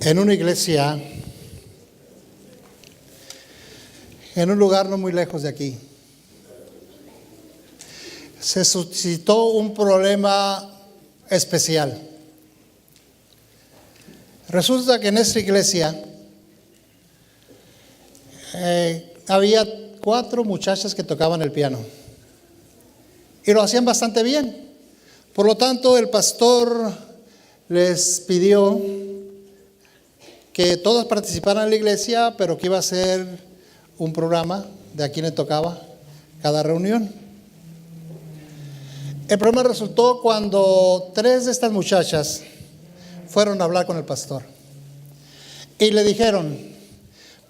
En una iglesia, en un lugar no muy lejos de aquí, se suscitó un problema especial. Resulta que en esta iglesia había 4 muchachas que tocaban el piano y lo hacían bastante bien. Por lo tanto, el pastor les pidió que todas participaran en la iglesia, pero que iba a ser un programa de a quién le tocaba cada reunión. El problema resultó cuando 3 de estas muchachas fueron a hablar con el pastor y le dijeron: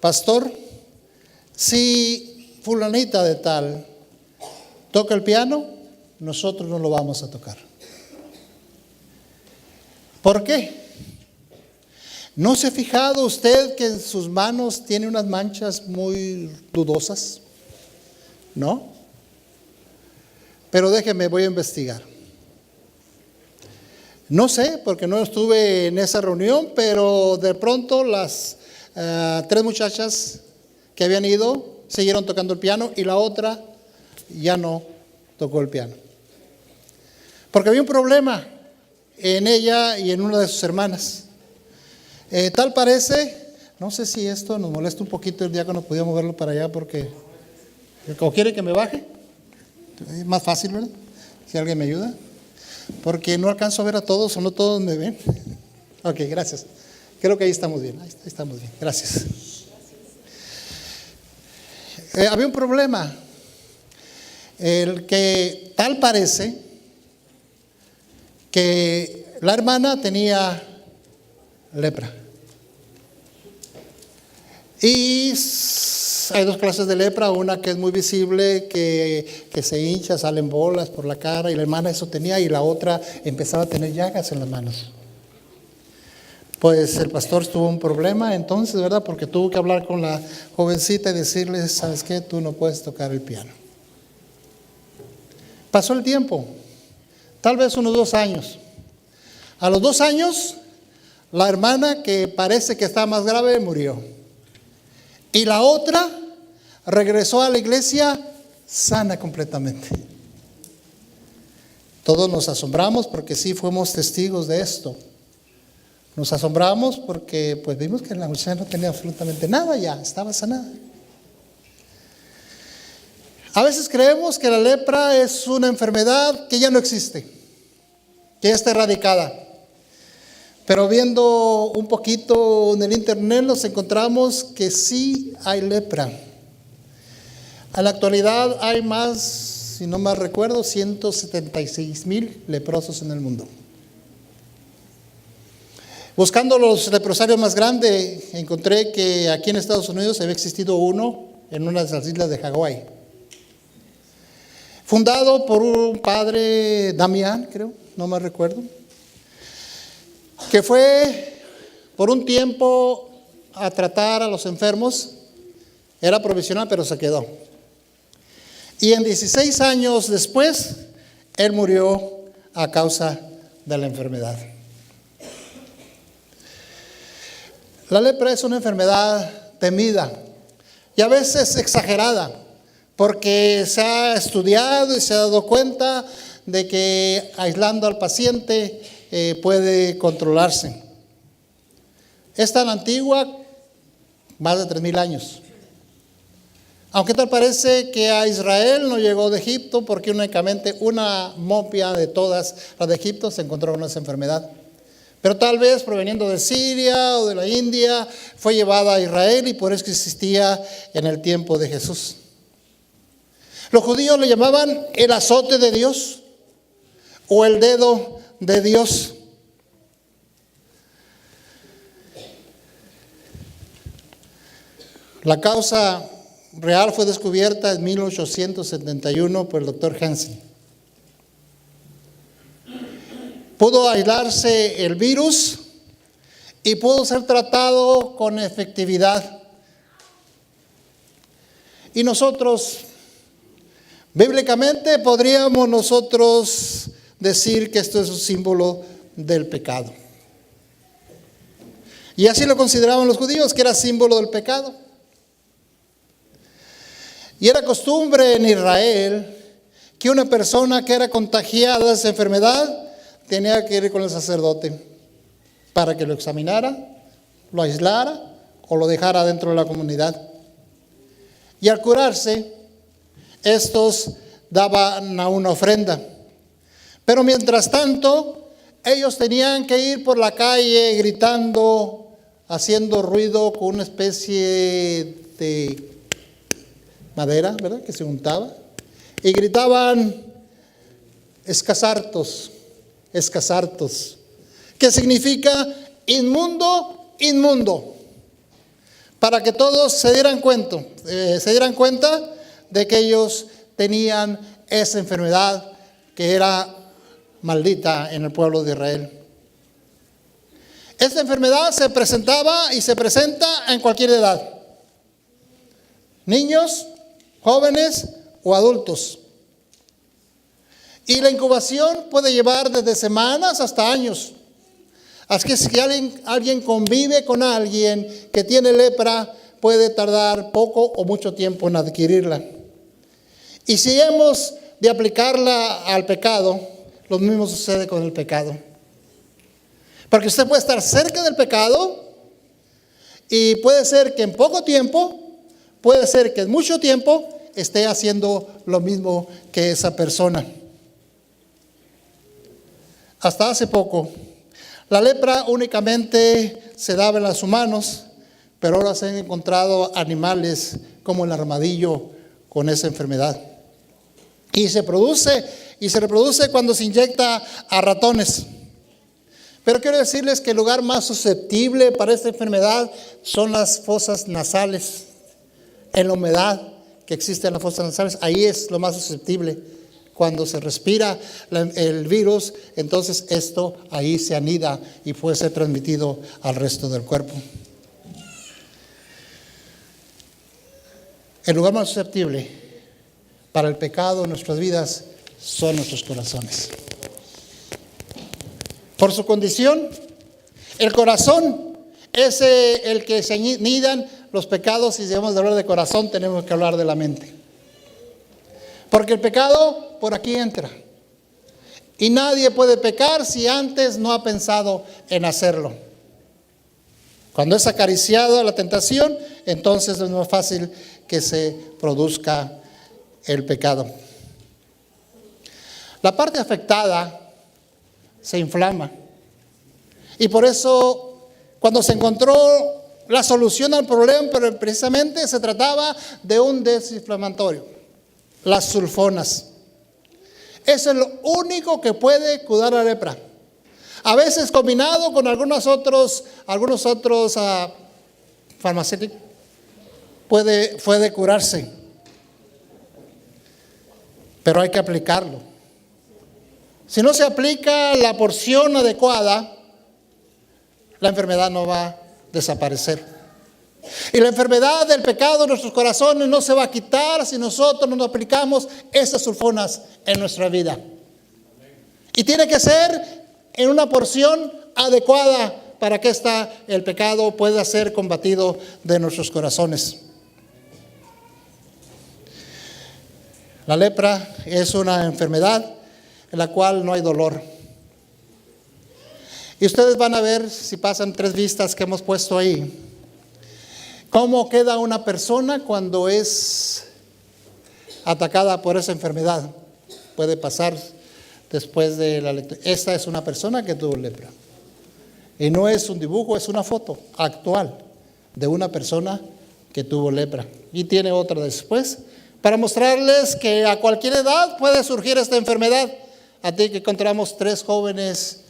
pastor, si fulanita de tal toca el piano, nosotros no lo vamos a tocar. ¿Por qué? ¿No se ha fijado usted que en sus manos tiene unas manchas muy dudosas? ¿No? Pero déjeme, voy a investigar. No sé, porque no estuve en esa reunión, pero de pronto las 3 muchachas que habían ido siguieron tocando el piano y la otra ya no tocó el piano. Porque había un problema en ella y en una de sus hermanas. Tal parece, no sé si esto nos molesta un poquito, el diácono podía moverlo para allá porque, ¿o quiere que me baje? Es más fácil, ¿verdad? Si alguien me ayuda. Porque no alcanzo a ver a todos o no todos me ven. Ok, gracias. Creo que ahí estamos bien. Ahí estamos bien. Gracias. Había un problema. El que tal parece que la hermana tenía lepra. Y hay 2 clases de lepra, una que es muy visible, que se hincha, salen bolas por la cara, y la hermana eso tenía, y la otra empezaba a tener llagas en las manos. Pues el pastor tuvo un problema entonces, ¿verdad? Porque tuvo que hablar con la jovencita y decirle: ¿sabes qué? Tú no puedes tocar el piano. Pasó el tiempo, tal vez unos 2 años. A los 2 años, la hermana, que parece que está más grave, murió. Y la otra regresó a la iglesia sana completamente. Todos nos asombramos porque sí fuimos testigos de esto. Nos asombramos porque pues vimos que la muchacha no tenía absolutamente nada, ya estaba sanada. A veces creemos que la lepra es una enfermedad que ya no existe, que ya está erradicada. Pero viendo un poquito en el internet nos encontramos que sí hay lepra. En la actualidad hay más, si no mal recuerdo, 176,000 leprosos en el mundo. Buscando los leprosarios más grandes, encontré que aquí en Estados Unidos había existido uno en una de las islas de Hawái. Fundado por un padre, Damián, creo, no mal recuerdo, que fue por un tiempo a tratar a los enfermos. Era provisional, pero se quedó. Y en 16 años después, él murió a causa de la enfermedad. La lepra es una enfermedad temida y a veces exagerada, porque se ha estudiado y se ha dado cuenta de que aislando al paciente puede controlarse. Es tan antigua, más de 3,000 años. Aunque tal parece que a Israel no llegó de Egipto, porque únicamente una momia de todas las de Egipto se encontró con esa enfermedad. Pero tal vez proveniendo de Siria o de la India fue llevada a Israel y por eso existía en el tiempo de Jesús. Los judíos le llamaban el azote de Dios o el dedo de Dios. La causa real fue descubierta en 1871 por el doctor Hansen. Pudo aislarse el virus y pudo ser tratado con efectividad. Y nosotros, bíblicamente, podríamos nosotros decir que esto es un símbolo del pecado. Y así lo consideraban los judíos, que era símbolo del pecado. Y era costumbre en Israel que una persona que era contagiada de esa enfermedad tenía que ir con el sacerdote para que lo examinara, lo aislara o lo dejara dentro de la comunidad. Y al curarse, estos daban a una ofrenda. Pero mientras tanto, ellos tenían que ir por la calle gritando, haciendo ruido con una especie de madera, ¿verdad?, que se untaba. Y gritaban, escasartos, escasartos, que significa inmundo, inmundo. Para que todos se dieran cuenta de que ellos tenían esa enfermedad que era maldita en el pueblo de Israel. Esta enfermedad se presentaba y se presenta en cualquier edad. Niños, jóvenes o adultos. Y la incubación puede llevar desde semanas hasta años. Así que si alguien convive con alguien que tiene lepra, puede tardar poco o mucho tiempo en adquirirla. Y si hemos de aplicarla al pecado, lo mismo sucede con el pecado. Porque usted puede estar cerca del pecado y puede ser que en poco tiempo, puede ser que en mucho tiempo esté haciendo lo mismo que esa persona. Hasta hace poco, la lepra únicamente se daba en los humanos, pero ahora se han encontrado animales como el armadillo con esa enfermedad. Y se reproduce cuando se inyecta a ratones. Pero quiero decirles que el lugar más susceptible para esta enfermedad son las fosas nasales. En la humedad que existe en las fosas nasales, ahí es lo más susceptible. Cuando se respira el virus, entonces esto ahí se anida y puede ser transmitido al resto del cuerpo. El lugar más susceptible para el pecado en nuestras vidas son nuestros corazones. Por su condición, el corazón es el que se anidan los pecados. Y si debemos de hablar de corazón, tenemos que hablar de la mente. Porque el pecado por aquí entra. Y nadie puede pecar si antes no ha pensado en hacerlo. Cuando es acariciado la tentación, entonces es más fácil que se produzca el pecado. La parte afectada se inflama. Y por eso, cuando se encontró la solución al problema, pero precisamente se trataba de un desinflamatorio, las sulfonas. Eso es lo único que puede curar la lepra. A veces combinado con algunos otros farmacéuticos puede curarse. Pero hay que aplicarlo. Si no se aplica la porción adecuada, la enfermedad no va a desaparecer. Y la enfermedad del pecado en nuestros corazones no se va a quitar si nosotros no aplicamos esas sulfonas en nuestra vida. Y tiene que ser en una porción adecuada para que el pecado pueda ser combatido de nuestros corazones. La lepra es una enfermedad en la cual no hay dolor. Y ustedes van a ver, si pasan 3 vistas que hemos puesto ahí, cómo queda una persona cuando es atacada por esa enfermedad. Puede pasar después de la lectura. Esta es una persona que tuvo lepra. Y no es un dibujo, es una foto actual de una persona que tuvo lepra. Y tiene otra después, para mostrarles que a cualquier edad puede surgir esta enfermedad. A ti que encontramos 3 jóvenes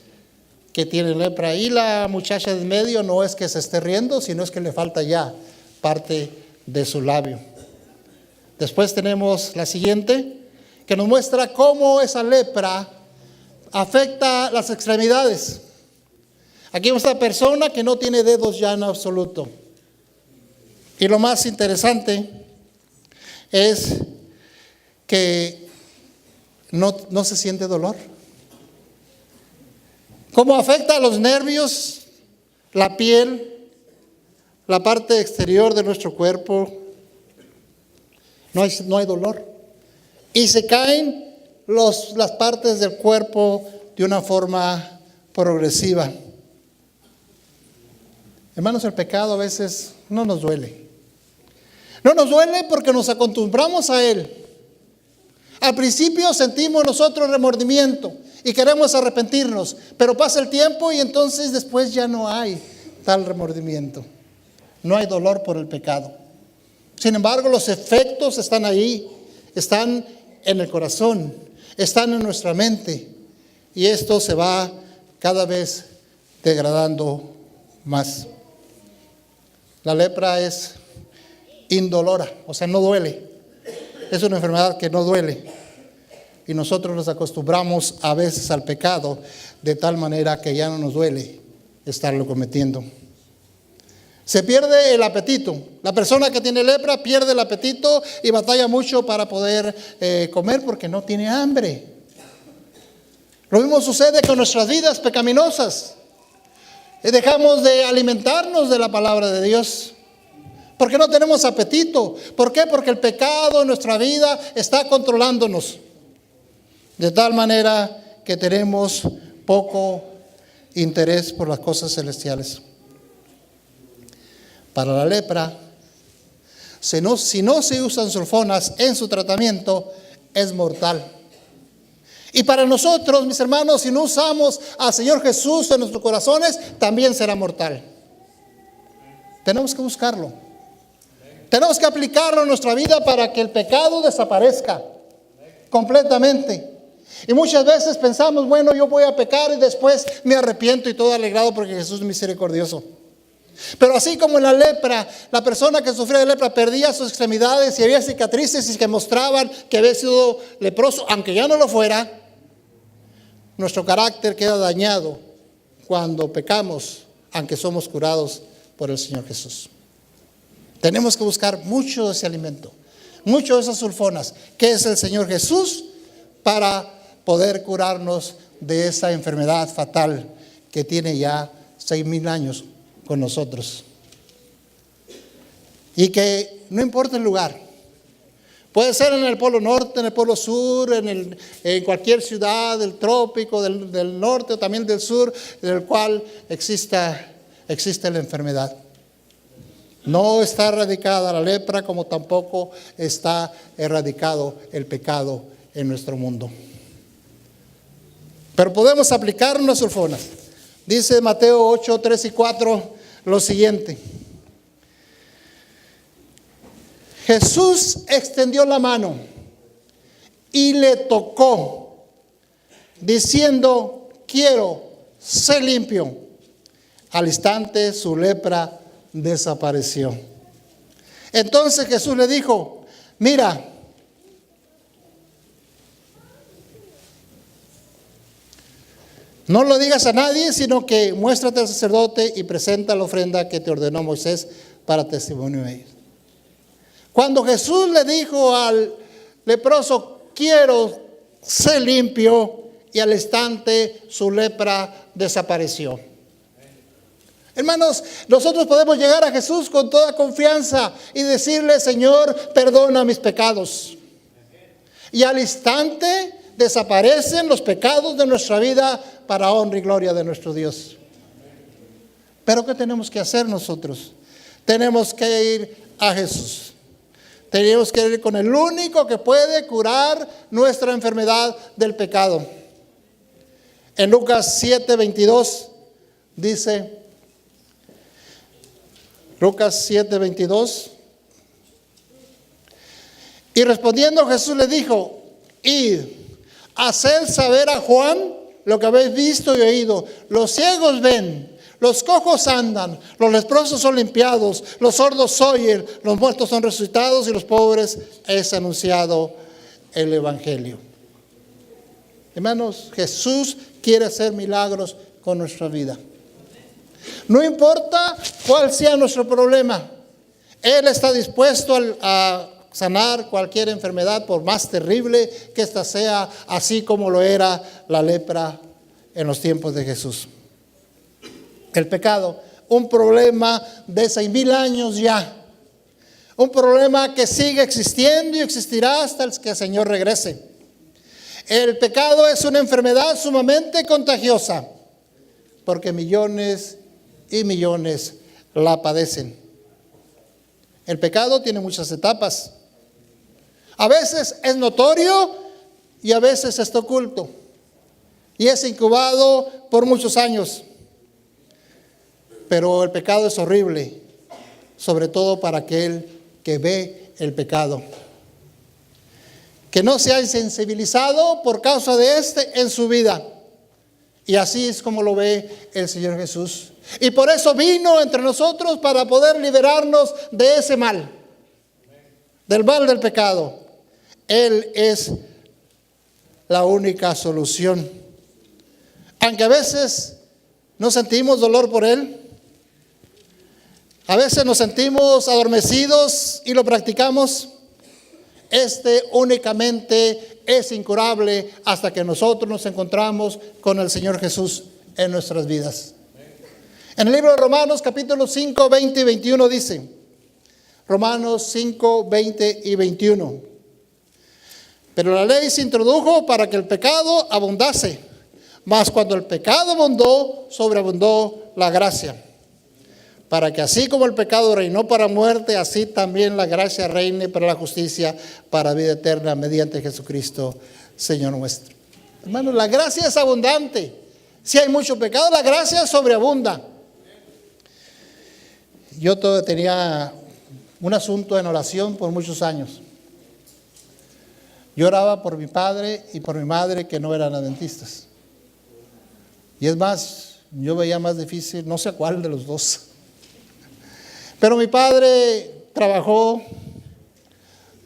que tienen lepra. Y la muchacha del medio no es que se esté riendo, sino es que le falta ya parte de su labio. Después tenemos la siguiente, que nos muestra cómo esa lepra afecta las extremidades. Aquí vemos a esta persona que no tiene dedos ya en absoluto. Y lo más interesante es que no se siente dolor. ¿Cómo afecta a los nervios, la piel la parte exterior de nuestro cuerpo, no hay dolor. Y se caen las partes del cuerpo de una forma progresiva. Hermanos, el pecado a veces no nos duele. No nos duele porque nos acostumbramos a él. Al principio sentimos nosotros remordimiento y queremos arrepentirnos, pero pasa el tiempo y entonces después ya no hay tal remordimiento. No hay dolor por el pecado. Sin embargo, los efectos están ahí, están en el corazón, están en nuestra mente, y esto se va cada vez degradando más. La lepra es indolora, o sea, no duele. Es una enfermedad que no duele. Y nosotros nos acostumbramos a veces al pecado de tal manera que ya no nos duele estarlo cometiendo. Se pierde el apetito. La persona que tiene lepra pierde el apetito y batalla mucho para poder comer porque no tiene hambre. Lo mismo sucede con nuestras vidas pecaminosas. Dejamos de alimentarnos de la palabra de Dios porque no tenemos apetito. ¿Por qué? Porque el pecado en nuestra vida está controlándonos, de tal manera que tenemos poco interés por las cosas celestiales. Para la lepra, si no se usan sulfonas en su tratamiento, es mortal. Y para nosotros, mis hermanos, si no usamos al Señor Jesús en nuestros corazones, también será mortal. Tenemos que buscarlo. Tenemos que aplicarlo en nuestra vida para que el pecado desaparezca completamente. Y muchas veces pensamos, bueno, yo voy a pecar y después me arrepiento y todo alegrado porque Jesús es misericordioso. Pero así como en la lepra, la persona que sufría de lepra perdía sus extremidades y había cicatrices y que mostraban que había sido leproso, aunque ya no lo fuera, nuestro carácter queda dañado cuando pecamos, aunque somos curados por el Señor Jesús. Tenemos que buscar mucho de ese alimento, mucho de esas sulfonas, que es el Señor Jesús, para poder curarnos de esa enfermedad fatal que tiene ya 6,000 años con nosotros. Y que no importa el lugar, puede ser en el Polo Norte, en el Polo Sur, en cualquier ciudad del trópico, del norte o también del sur, en el cual existe la enfermedad. No está erradicada la lepra, como tampoco está erradicado el pecado en nuestro mundo. Pero podemos aplicar unas sulfonas. Dice Mateo 8, 3 y 4 lo siguiente. Jesús extendió la mano y le tocó, diciendo, quiero, sé limpio. Al instante su lepra desapareció. Entonces Jesús le dijo, mira, no lo digas a nadie, sino que muéstrate al sacerdote y presenta la ofrenda que te ordenó Moisés para testimonio de ellos. Cuando Jesús le dijo al leproso, quiero, sé limpio, y al instante su lepra desapareció. Hermanos, nosotros podemos llegar a Jesús con toda confianza y decirle, Señor, perdona mis pecados. Y al instante desaparecen los pecados de nuestra vida para honra y gloria de nuestro Dios. Pero ¿qué tenemos que hacer nosotros? Tenemos que ir a Jesús. Tenemos que ir con el único que puede curar nuestra enfermedad del pecado. En Lucas 7:22 dice, Lucas 7:22, y respondiendo Jesús le dijo, id, haced saber a Juan lo que habéis visto y oído. Los ciegos ven, los cojos andan, los leprosos son limpiados, los sordos oyen, los muertos son resucitados y los pobres es anunciado el evangelio. Hermanos, Jesús quiere hacer milagros con nuestra vida. No importa cuál sea nuestro problema, Él está dispuesto a sanar cualquier enfermedad, por más terrible que ésta sea, así como lo era la lepra en los tiempos de Jesús. El pecado un problema de 6,000 años ya. Un problema que sigue existiendo y existirá hasta que el Señor regrese. El pecado es una enfermedad sumamente contagiosa, porque millones y millones la padecen. El pecado tiene muchas etapas. A veces es notorio y a veces está oculto. Y es incubado por muchos años. Pero el pecado es horrible, sobre todo para aquel que ve el pecado. Que no se ha insensibilizado por causa de este en su vida. Y así es como lo ve el Señor Jesús. Y por eso vino entre nosotros para poder liberarnos de ese mal. Del mal del pecado. Él es la única solución. Aunque a veces no sentimos dolor por Él. A veces nos sentimos adormecidos y lo practicamos. Este únicamente es incurable hasta que nosotros nos encontramos con el Señor Jesús en nuestras vidas. En el libro de Romanos capítulo 5, 20 y 21 dice, Romanos 5, 20 y 21. Pero la ley se introdujo para que el pecado abundase, mas cuando el pecado abundó, sobreabundó la gracia. Para que así como el pecado reinó para muerte, así también la gracia reine para la justicia, para vida eterna, mediante Jesucristo, Señor nuestro. Hermanos, la gracia es abundante. Si hay mucho pecado, la gracia sobreabunda. Yo tenía un asunto en oración por muchos años. Yo oraba por mi padre y por mi madre que no eran adventistas. Y es más, yo veía más difícil, no sé cuál de los dos. Pero mi padre trabajó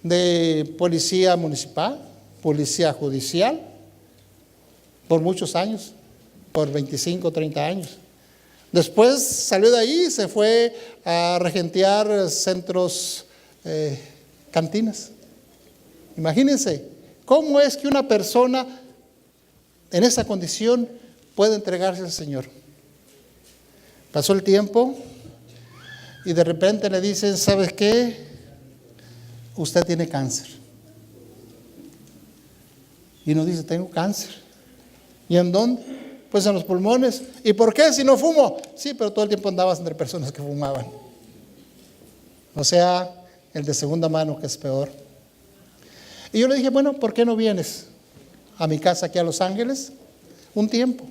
de policía municipal, policía judicial, por muchos años, por 25, 30 años. Después salió de ahí y se fue a regentear centros, cantinas. Imagínense, ¿cómo es que una persona en esa condición puede entregarse al Señor? Pasó el tiempo. Y de repente le dicen, ¿sabes qué? Usted tiene cáncer. Y nos dice, tengo cáncer. ¿Y en dónde? Pues en los pulmones. ¿Y por qué si no fumo? Sí, pero todo el tiempo andabas entre personas que fumaban. O sea, el de segunda mano, que es peor. Y yo le dije, bueno, ¿por qué no vienes a mi casa aquí a Los Ángeles? Un tiempo.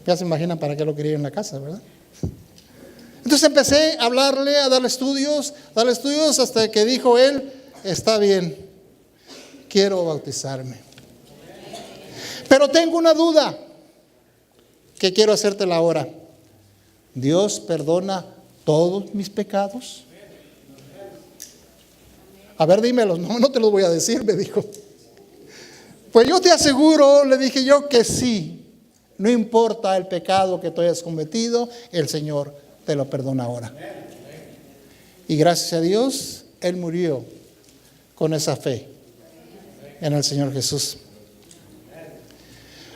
Ya se imaginan para qué lo quería en la casa, ¿verdad? Entonces empecé a hablarle, a darle estudios hasta que dijo él, está bien, quiero bautizarme. Pero tengo una duda que quiero hacértela ahora. ¿Dios perdona todos mis pecados? A ver, dímelos. No te los voy a decir, me dijo. Pues yo te aseguro, le dije yo, que sí. No importa el pecado que tú hayas cometido, el Señor te lo perdona ahora. Y gracias a Dios, Él murió con esa fe en el Señor Jesús.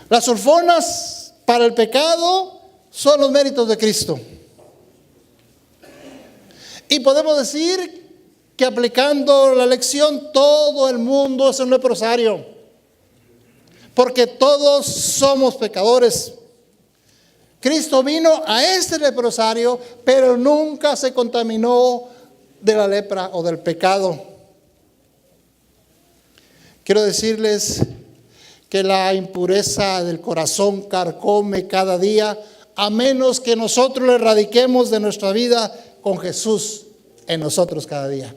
Las sulfonas para el pecado son los méritos de Cristo. Y podemos decir que aplicando la lección, todo el mundo es un leprosario. Porque todos somos pecadores. Cristo vino a este leprosario, pero nunca se contaminó de la lepra o del pecado. Quiero decirles que la impureza del corazón carcome cada día, a menos que nosotros la erradiquemos de nuestra vida con Jesús en nosotros cada día.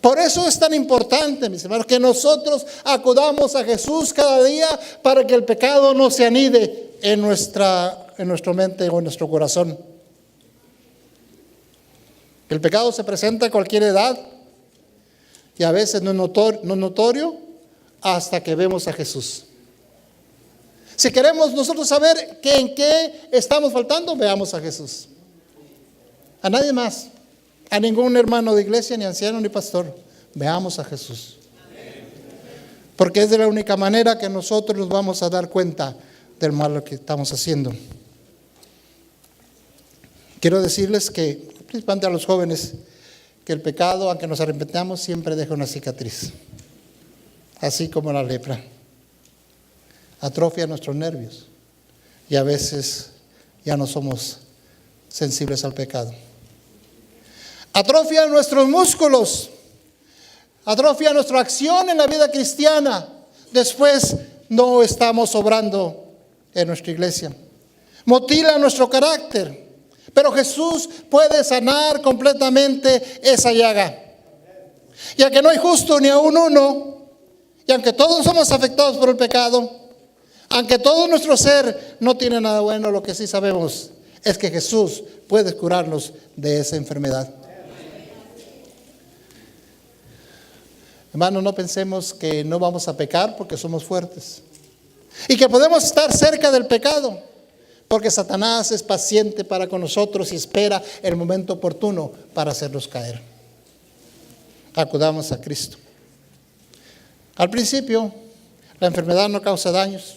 Por eso es tan importante, mis hermanos, que nosotros acudamos a Jesús cada día para que el pecado no se anide en nuestra mente o en nuestro corazón. El pecado se presenta a cualquier edad y a veces no es notorio hasta que vemos a Jesús. Si queremos nosotros saber en qué estamos faltando, veamos a Jesús. A nadie más, a ningún hermano de iglesia, ni anciano, ni pastor. Veamos a Jesús. Porque es de la única manera que nosotros nos vamos a dar cuenta del mal que estamos haciendo. Quiero decirles que, principalmente a los jóvenes, que el pecado, aunque nos arrepentamos, siempre deja una cicatriz. Así como la lepra. Atrofia nuestros nervios. Y a veces ya no somos sensibles al pecado. Atrofia nuestros músculos. Atrofia nuestra acción en la vida cristiana. Después no estamos obrando en nuestra iglesia. Mutila nuestro carácter. Pero Jesús puede sanar completamente esa llaga. Ya que no hay justo ni aún uno, y aunque todos somos afectados por el pecado, aunque todo nuestro ser no tiene nada bueno, lo que sí sabemos es que Jesús puede curarnos de esa enfermedad. Hermanos, no pensemos que no vamos a pecar porque somos fuertes y que podemos estar cerca del pecado, porque Satanás es paciente para con nosotros y espera el momento oportuno para hacernos caer. Acudamos a Cristo. Al principio, la enfermedad no causa daños,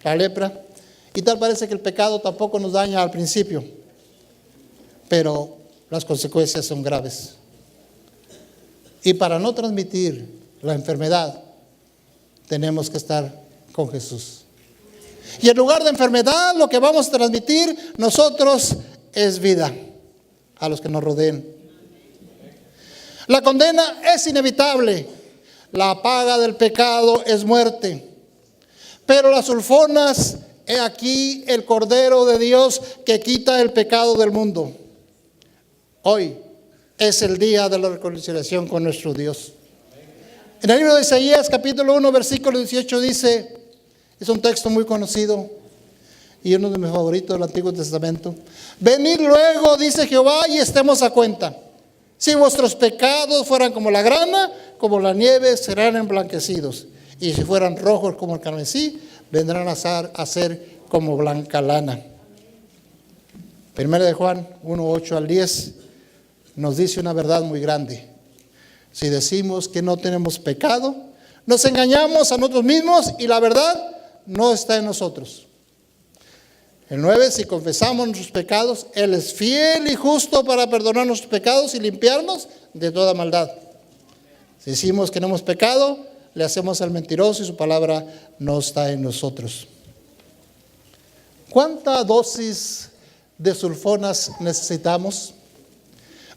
la lepra, y tal parece que el pecado tampoco nos daña al principio, pero las consecuencias son graves. Y para no transmitir la enfermedad, tenemos que estar con Jesús. Y en lugar de enfermedad, lo que vamos a transmitir nosotros es vida a los que nos rodeen. La condena es inevitable. La paga del pecado es muerte. Pero las sulfonas, he aquí el Cordero de Dios que quita el pecado del mundo. Hoy es el día de la reconciliación con nuestro Dios. En el libro de Isaías, capítulo 1, versículo 18 dice, es un texto muy conocido y uno de mis favoritos del Antiguo Testamento. Venid luego, dice Jehová, y estemos a cuenta. Si vuestros pecados fueran como la grana, como la nieve, serán emblanquecidos. Y si fueran rojos como el carmesí, vendrán a ser como blanca lana. Primera de Juan 1, 8 al 10 nos dice una verdad muy grande. Si decimos que no tenemos pecado, nos engañamos a nosotros mismos y la verdad no está en nosotros. El 9, si confesamos nuestros pecados, Él es fiel y justo para perdonar nuestros pecados y limpiarnos de toda maldad. Si decimos que no hemos pecado, le hacemos al mentiroso y su palabra no está en nosotros. ¿Cuánta dosis de sulfonas necesitamos?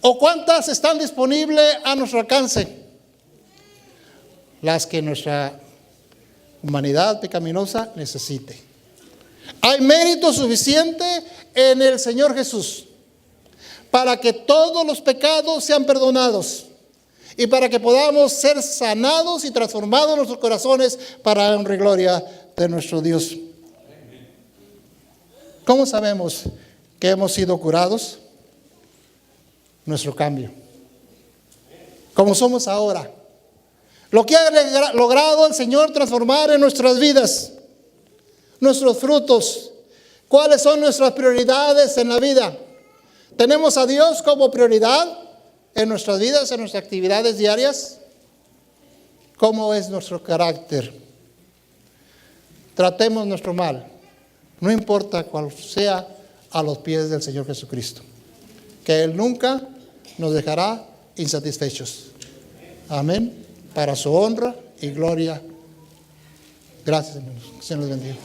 ¿O cuántas están disponibles a nuestro alcance? Las que nuestra humanidad pecaminosa necesite. Hay mérito suficiente en el Señor Jesús para que todos los pecados sean perdonados y para que podamos ser sanados y transformados en nuestros corazones para la honra y gloria de nuestro Dios. ¿Cómo sabemos que hemos sido curados? Nuestro cambio. Como somos ahora. Lo que ha logrado el Señor transformar en nuestras vidas. Nuestros frutos. ¿Cuáles son nuestras prioridades en la vida? ¿Tenemos a Dios como prioridad en nuestras vidas, en nuestras actividades diarias? ¿Cómo es nuestro carácter? Tratemos nuestro mal, no importa cuál sea, a los pies del Señor Jesucristo, que Él nunca nos dejará insatisfechos. Amén. Para su honra y gloria. Gracias, hermanos. Que Señor los bendiga.